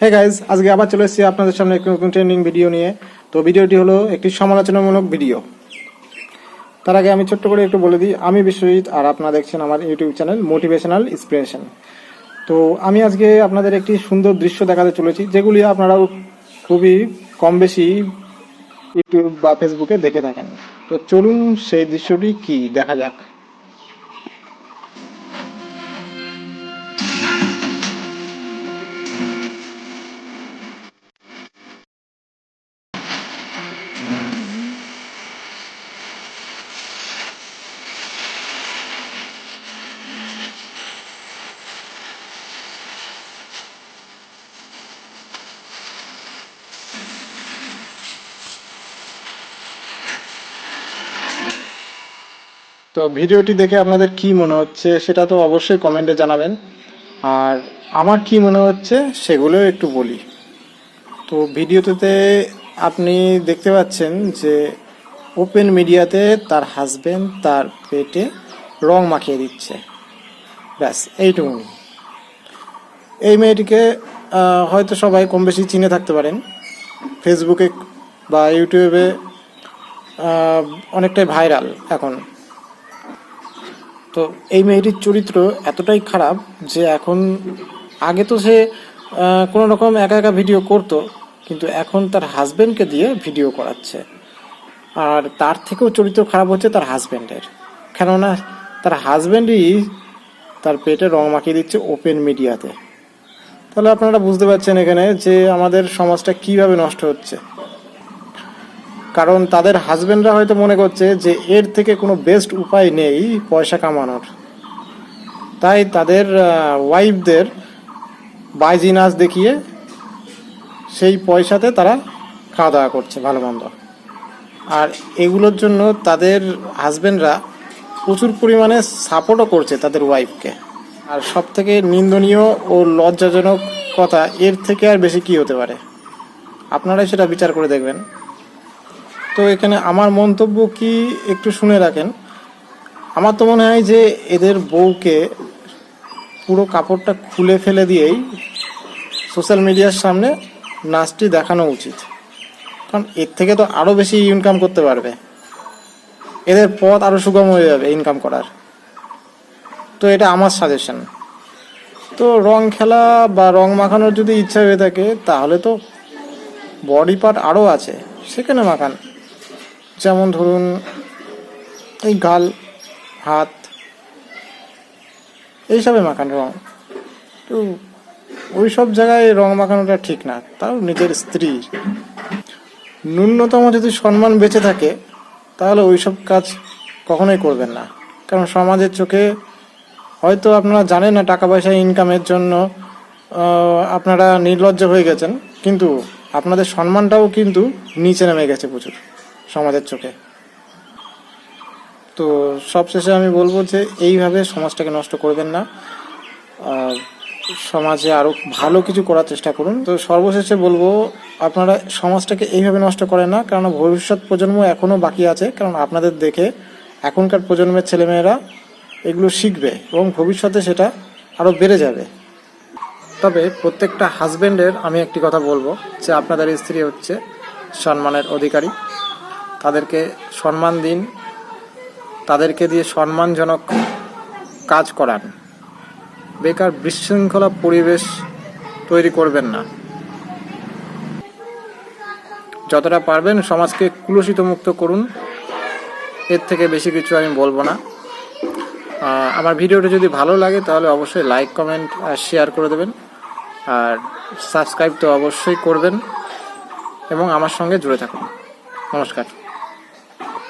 Hey guys, আজকে আবার চলে এসেছি আপনাদের সামনে একটি নতুন ট্রেন্ডিং ভিডিও নিয়ে। তো ভিডিওটি হলো একটি সমালোচনামূলক ভিডিও। তার আগে আমি ছোট্ট করে একটু বলে দিই, আমি বিশ্বজিৎ আর আপনারা দেখছেন আমার ইউটিউব চ্যানেল মোটিভেশনাল ইন্সপিরেশন। তো আমি আজকে আপনাদের একটি সুন্দর দৃশ্য দেখাতে চলেছি, যেগুলি আপনারাও খুবই কম বেশি ইউটিউব বা ফেসবুকে দেখে থাকেন। তো চলুন সেই দৃশ্যটি কি দেখা যাক। তো ভিডিওটি দেখে আপনাদের কি মনে হচ্ছে সেটা তো অবশ্যই কমেন্টে জানাবেন, আর আমার কি মনে হচ্ছে সেগুলোও একটু বলি। তো ভিডিওতে আপনি দেখতে পাচ্ছেন যে ওপেন মিডিয়াতে তার হাজবেন্ড তার পেটে রং মাখিয়ে দিচ্ছে, ব্যাস এইটুকুনি। এই মেয়েটিকে হয়তো সবাই কম বেশি চিনে থাকতে পারেন, ফেসবুকে বা ইউটিউবে অনেকটাই ভাইরাল এখন। তো এই মেয়েটির চরিত্র এতটাই খারাপ যে এখন, আগে তো সে কোনো রকম একা একা ভিডিও করতো, কিন্তু এখন তার হাজবেন্ডকে দিয়ে ভিডিও করাচ্ছে। আর তার থেকেও চরিত্র খারাপ হচ্ছে তার হাজবেন্ডের, কেননা তার হাজবেন্ডই তার পেটে রং মাখিয়ে দিচ্ছে ওপেন মিডিয়াতে। তাহলে আপনারা বুঝতে পারছেন এখানে যে আমাদের সমাজটা কিভাবে নষ্ট হচ্ছে। কারণ তাদের হাজবেন্ডরা হয়তো মনে করছে যে এর থেকে কোনো বেস্ট উপায় নেই পয়সা কামানোর, তাই তাদের ওয়াইফদের বাইজি নাচ দেখিয়ে সেই পয়সাতে তারা খাওয়া দাওয়া করছে ভালো মন্দ। আর এগুলোর জন্য তাদের হাজবেন্ডরা প্রচুর পরিমাণে সাপোর্টও করছে তাদের ওয়াইফকে। আর সব থেকে নিন্দনীয় ও লজ্জাজনক কথা, এর থেকে আর বেশি কি হতে পারে? আপনারাই সেটা বিচার করে দেখবেন। তো এখানে আমার মন্তব্য কি একটু শুনে রাখেন। আমার তো মনে হয় যে এদের বউকে পুরো কাপড়টা খুলে ফেলে দিয়েই সোশ্যাল মিডিয়ার সামনে নাচটি দেখানো উচিত, কারণ এর থেকে তো আরও বেশি ইনকাম করতে পারবে, এদের পথ আরও সুগম হয়ে যাবে ইনকাম করার। তো এটা আমার সাজেশন। তো রং খেলা বা রং মাখানোর যদি ইচ্ছা হয়ে থাকে, তাহলে তো বডি পার্ট আরও আছে, সেখানে মাখান। যেমন ধরুন এই গাল, হাত, এইসবে মাখান রং। তো ওই সব জায়গায় রং মাখানোটা ঠিক না, তাও নিজের স্ত্রী। ন্যূনতম যদি সম্মান বেঁচে থাকে তাহলে ওইসব কাজ কখনোই করবেন না। কারণ সমাজের চোখে হয়তো আপনারা জানেন না, টাকা পয়সা ইনকামের জন্য আপনারা নির্লজ্জ হয়ে গেছেন, কিন্তু আপনাদের সম্মানটাও কিন্তু নিচে নেমে গেছে প্রচুর সমাজের চোখে। তো সবশেষে আমি বলবো যে এইভাবে সমাজটাকে নষ্ট করবেন না, সমাজে আরও ভালো কিছু করার চেষ্টা করুন। তো সর্বশেষে বলবো, আপনারা সমাজটাকে এইভাবে নষ্ট করেন না, কারণ ভবিষ্যৎ প্রজন্ম এখনও বাকি আছে। কারণ আপনাদের দেখে এখনকার প্রজন্মের ছেলেমেয়েরা এগুলো শিখবে এবং ভবিষ্যতে সেটা আরও বেড়ে যাবে। তবে প্রত্যেকটা হাজব্যান্ডের আমি একটি কথা বলবো, যে আপনাদের স্ত্রী হচ্ছে সম্মানের অধিকারী, তাদেরকে সম্মান দিন, তাদেরকে দিয়ে সম্মানজনক কাজ করান। বেকার বিশৃঙ্খলা পরিবেশ তৈরি করবেন না। যতটা পারবেন সমাজকে কুলুষিত মুক্ত করুন, এর থেকে বেশি কিছু আমি বলবো না। আমার ভিডিওটা যদি ভালো লাগে তাহলে অবশ্যই লাইক, কমেন্ট আর শেয়ার করে দেবেন, আর সাবস্ক্রাইব তো অবশ্যই করবেন এবং আমার সঙ্গে জুড়ে থাকুন। নমস্কার।